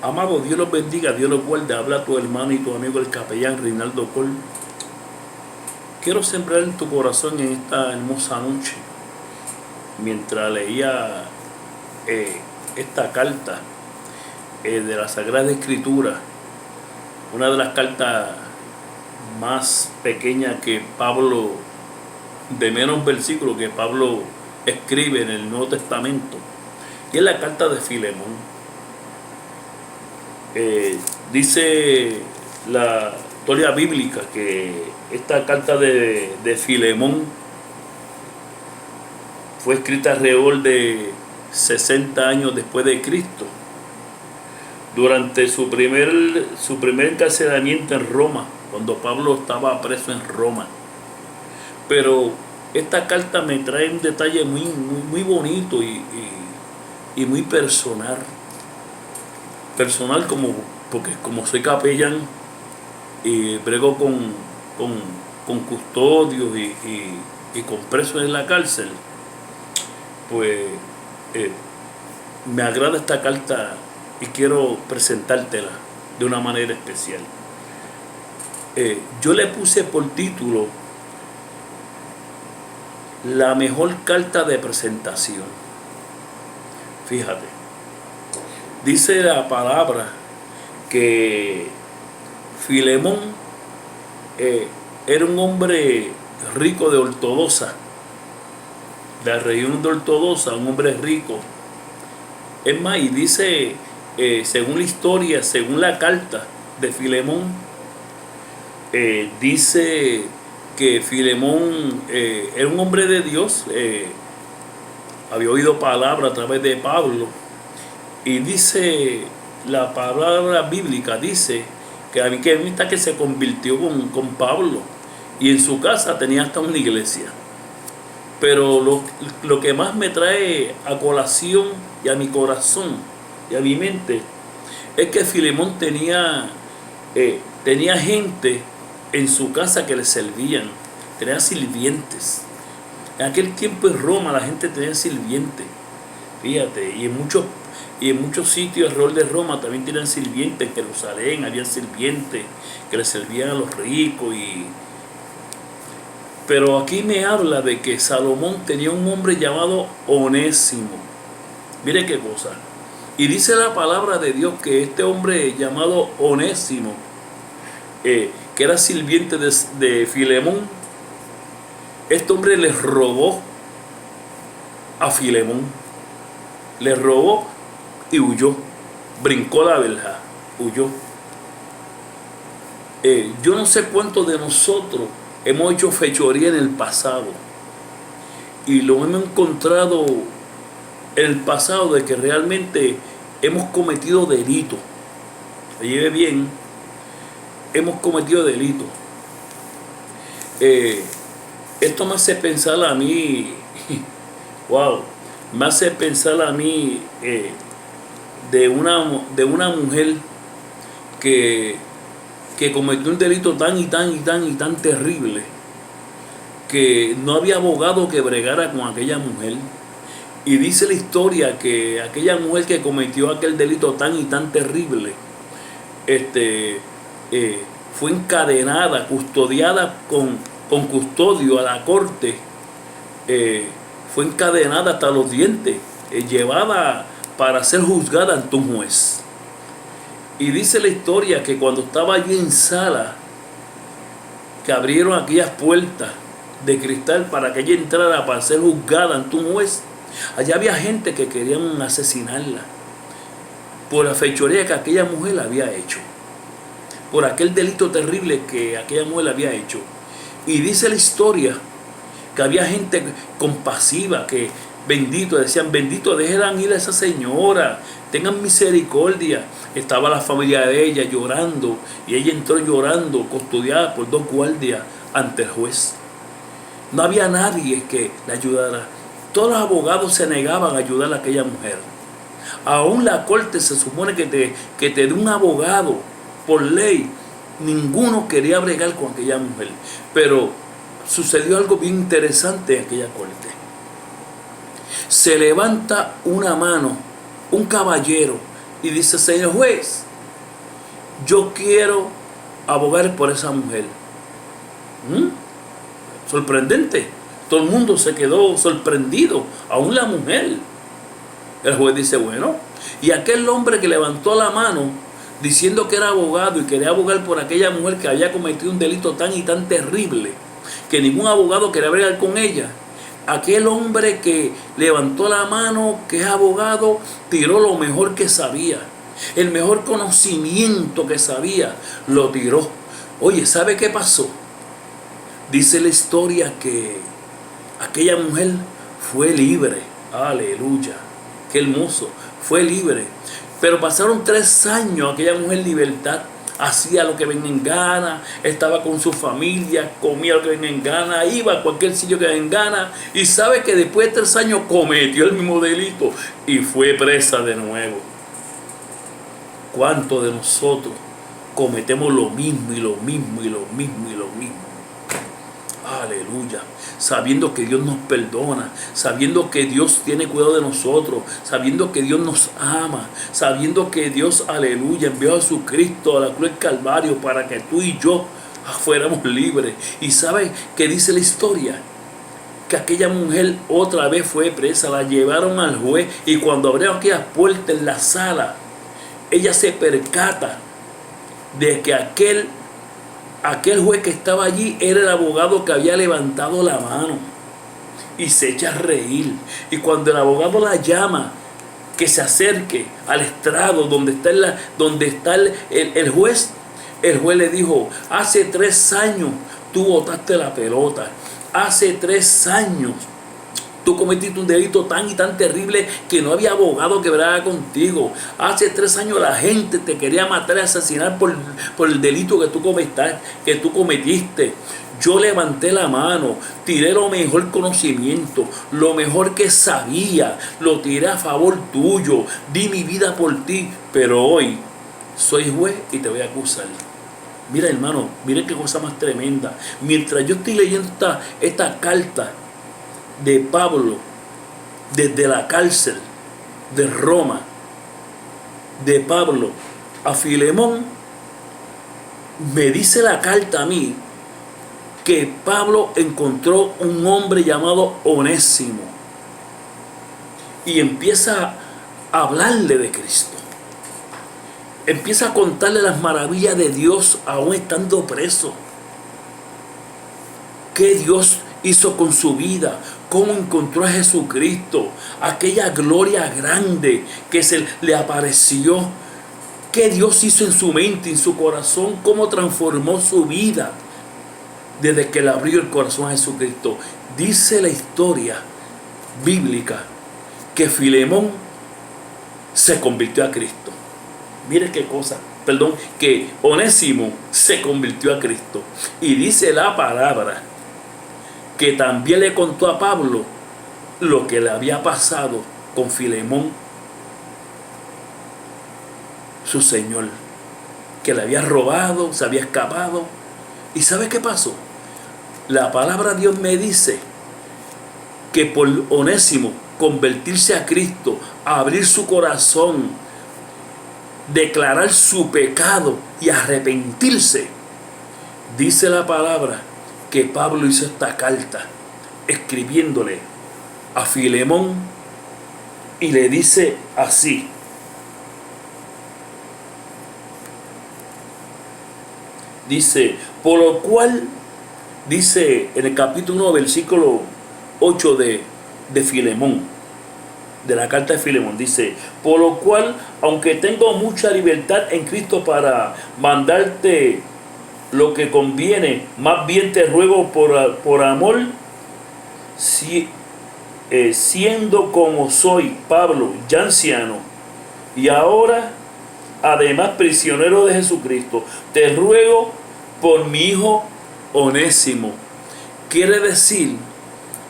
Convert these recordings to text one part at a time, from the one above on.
Amado, Dios los bendiga, Dios los guarde. Habla tu hermano y tu amigo el capellán Reinaldo Col. Quiero sembrar en tu corazón en esta hermosa noche, mientras leía esta carta de la Sagrada Escritura, una de las cartas más pequeñas que Pablo, de menos versículos que Pablo escribe en el Nuevo Testamento, y es la carta de Filemón. Dice la historia bíblica que esta carta de Filemón fue escrita alrededor de 60 años después de Cristo, durante su primer encarcelamiento en Roma, cuando Pablo estaba preso en Roma. Pero esta carta me trae un detalle muy bonito y muy personal, porque como soy capellán y brego con custodios y con presos en la cárcel, pues me agrada esta carta y quiero presentártela de una manera especial. Yo le puse por título la mejor carta de presentación. Fíjate, dice la palabra que Filemón era un hombre rico de Ortodoxa, de la región de Ortodoxa, un hombre rico. Es más, y dice, según la historia, según la carta de Filemón, dice que Filemón era un hombre de Dios, había oído palabra a través de Pablo, y dice la palabra bíblica, dice que se convirtió con Pablo, y en su casa tenía hasta una iglesia. Pero lo que más me trae a colación y a mi corazón y a mi mente es que Filemón tenía gente en su casa que le servían, tenía sirvientes. En aquel tiempo en Roma la gente tenía sirvientes, fíjate, y en muchos sitios alrededor de Roma también tenían sirvientes. En Jerusalén había sirvientes que le servían a los ricos. Pero aquí me habla de que Salomón tenía un hombre llamado Onésimo. Mire qué cosa. Y dice la palabra de Dios que este hombre llamado Onésimo, que era sirviente de Filemón, este hombre le robó a Filemón. Le robó y huyó. Brincó la verja, huyó. Yo no sé cuántos de nosotros hemos hecho fechoría en el pasado y lo hemos encontrado en el pasado de que realmente hemos cometido delitos. Lleve bien, hemos cometido delitos. Esto me hace pensar a mí, wow, me hace pensar a mí de una mujer que cometió un delito tan terrible que no había abogado que bregara con aquella mujer. Y dice la historia que aquella mujer que cometió aquel delito tan terrible fue encadenada, custodiada con custodio a la corte, fue encadenada hasta los dientes, llevada para ser juzgada ante un juez. Y dice la historia que cuando estaba allí en sala, que abrieron aquellas puertas de cristal para que ella entrara para ser juzgada ante un juez, allá había gente que querían asesinarla por la fechoría que aquella mujer había hecho, por aquel delito terrible que aquella mujer había hecho. Y dice la historia que había gente compasiva que decían, bendito, déjenla ir a esa señora, tengan misericordia. Estaba la familia de ella llorando y ella entró llorando, custodiada por 2 guardias ante el juez. No había nadie que la ayudara. Todos los abogados se negaban a ayudar a aquella mujer. Aún la corte se supone que te dé un abogado por ley. Ninguno quería bregar con aquella mujer. Pero sucedió algo bien interesante en aquella corte. Se levanta una mano, un caballero, y dice: señor juez, yo quiero abogar por esa mujer. Sorprendente. Todo el mundo se quedó sorprendido, aún la mujer. El juez dice: bueno. Y aquel hombre que levantó la mano diciendo que era abogado y quería abogar por aquella mujer que había cometido un delito tan y tan terrible que ningún abogado quería bregar con ella, aquel hombre que levantó la mano, que es abogado, tiró lo mejor que sabía, el mejor conocimiento que sabía, lo tiró. Oye, ¿sabe qué pasó? Dice la historia que aquella mujer fue libre. Aleluya, qué hermoso, fue libre. Pero pasaron 3 años aquella mujer en libertad. Hacía lo que venga en gana, estaba con su familia, comía lo que venga en gana, iba a cualquier sitio que venga en gana. Y sabe que después de 3 años cometió el mismo delito y fue presa de nuevo. ¿Cuántos de nosotros cometemos lo mismo y lo mismo y lo mismo y lo mismo? Aleluya. Sabiendo que Dios nos perdona, sabiendo que Dios tiene cuidado de nosotros, sabiendo que Dios nos ama, sabiendo que Dios, aleluya, envió a Jesucristo a la cruz del Calvario para que tú y yo fuéramos libres. Y ¿sabe qué dice la historia? Que aquella mujer otra vez fue presa, la llevaron al juez, y cuando abrieron aquella puerta en la sala, ella se percata de que aquel juez que estaba allí era el abogado que había levantado la mano, y se echa a reír. Y cuando el abogado la llama que se acerque al estrado donde está el juez, el juez le dijo: hace 3 años tú botaste la pelota, hace 3 años tú cometiste un delito tan y tan terrible que no había abogado que bragara contigo. Hace 3 años la gente te quería matar y asesinar por el delito que tú cometiste. Yo levanté la mano, tiré lo mejor conocimiento, lo mejor que sabía, lo tiré a favor tuyo, di mi vida por ti, pero hoy soy juez y te voy a acusar. Mira, hermano, miren qué cosa más tremenda. Mientras yo estoy leyendo esta carta de Pablo desde la cárcel de Roma, de Pablo a Filemón, me dice la carta a mí que Pablo encontró un hombre llamado Onésimo y empieza a hablarle de Cristo, empieza a contarle las maravillas de Dios aún estando preso, qué Dios hizo con su vida, cómo encontró a Jesucristo, aquella gloria grande que se le apareció, qué Dios hizo en su mente, en su corazón, cómo transformó su vida desde que le abrió el corazón a Jesucristo. Dice la historia bíblica que Filemón se convirtió a Cristo. Mire qué cosa, que Onésimo se convirtió a Cristo. Y dice la palabra que también le contó a Pablo lo que le había pasado con Filemón, su señor, que le había robado, se había escapado. ¿Y sabe qué pasó? La palabra de Dios me dice que por Onésimo convertirse a Cristo, abrir su corazón, declarar su pecado y arrepentirse, dice la palabra que Pablo hizo esta carta escribiéndole a Filemón y le dice así: dice, por lo cual, dice en el capítulo 1, versículo 8 de Filemón, de la carta de Filemón, dice: por lo cual, aunque tengo mucha libertad en Cristo para mandarte lo que conviene, más bien te ruego por amor, siendo como soy, Pablo, ya anciano, y ahora además prisionero de Jesucristo, te ruego por mi hijo Onésimo. Quiere decir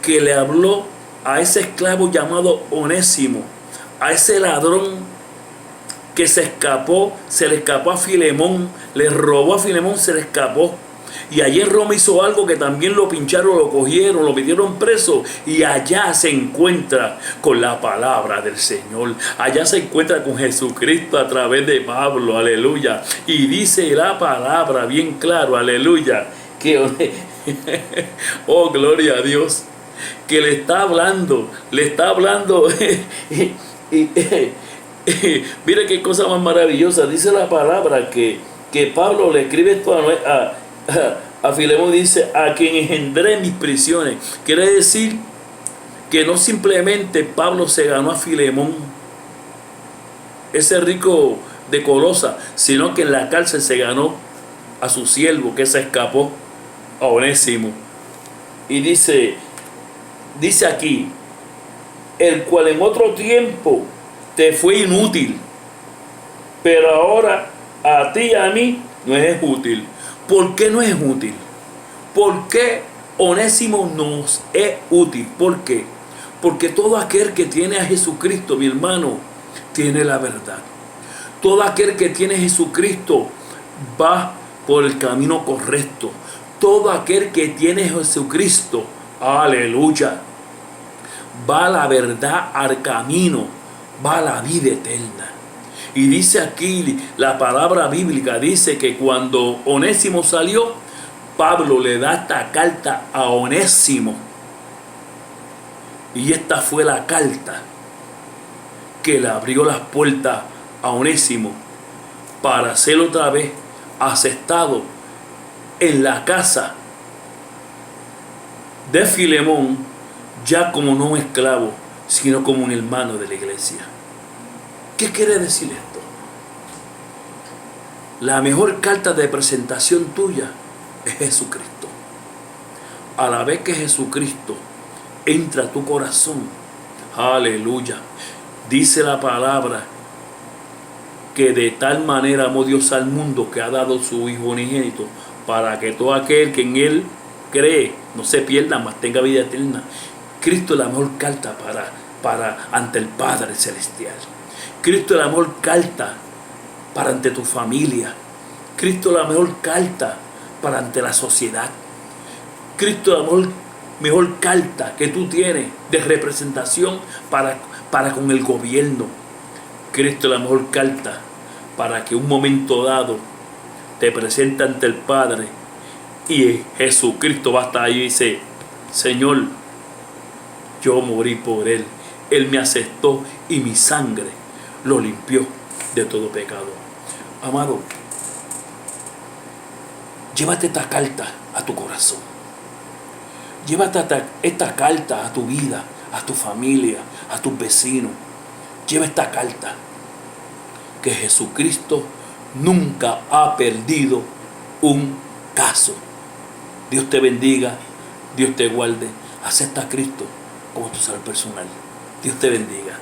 que le habló a ese esclavo llamado Onésimo, a ese ladrón que se le escapó a Filemón, le robó a Filemón, se le escapó. Y allí en Roma hizo algo que también lo pincharon, lo cogieron, lo metieron preso. Y allá se encuentra con la palabra del Señor. Allá se encuentra con Jesucristo a través de Pablo, aleluya. Y dice la palabra bien claro, aleluya, que oh, gloria a Dios, que le está hablando. Mire qué cosa más maravillosa. Dice la palabra que Pablo le escribe esto a Filemón, dice: a quien engendré mis prisiones. Quiere decir que no simplemente Pablo se ganó a Filemón, ese rico de Colosa, sino que en la cárcel se ganó a su siervo que se escapó, a Onésimo. Y dice aquí: el cual en otro tiempo te fue inútil, pero ahora a ti y a mí no es útil. ¿Por qué no es útil? ¿Por qué Onésimo nos es útil? ¿Por qué? Porque todo aquel que tiene a Jesucristo, mi hermano, tiene la verdad. Todo aquel que tiene a Jesucristo va por el camino correcto. Todo aquel que tiene a Jesucristo, aleluya, va a la verdad, al camino, va a la vida eterna. Y dice aquí la palabra bíblica, dice que cuando Onésimo salió, Pablo le da esta carta a Onésimo. Y esta fue la carta que le abrió las puertas a Onésimo para ser otra vez aceptado en la casa de Filemón, ya como no un esclavo, sino como un hermano de la iglesia. ¿Qué quiere decir esto? La mejor carta de presentación tuya es Jesucristo. A la vez que Jesucristo entra a tu corazón, aleluya, dice la palabra que de tal manera amó Dios al mundo que ha dado su Hijo unigénito, para que todo aquel que en Él cree no se pierda, mas tenga vida eterna. Cristo es la mejor carta para ante el Padre Celestial. Cristo es la mejor carta para ante tu familia. Cristo es la mejor carta para ante la sociedad. Cristo es la mejor carta que tú tienes de representación para con el gobierno. Cristo es la mejor carta para que un momento dado te presente ante el Padre y Jesucristo va a estar ahí y dice: Señor, yo morí por Él. Él me aceptó y mi sangre lo limpió de todo pecado. Amado, llévate esta carta a tu corazón. Llévate esta carta a tu vida, a tu familia, a tus vecinos. Lleva esta carta, que Jesucristo nunca ha perdido un caso. Dios te bendiga, Dios te guarde. Acepta a Cristo como tu salvador personal. Dios te bendiga.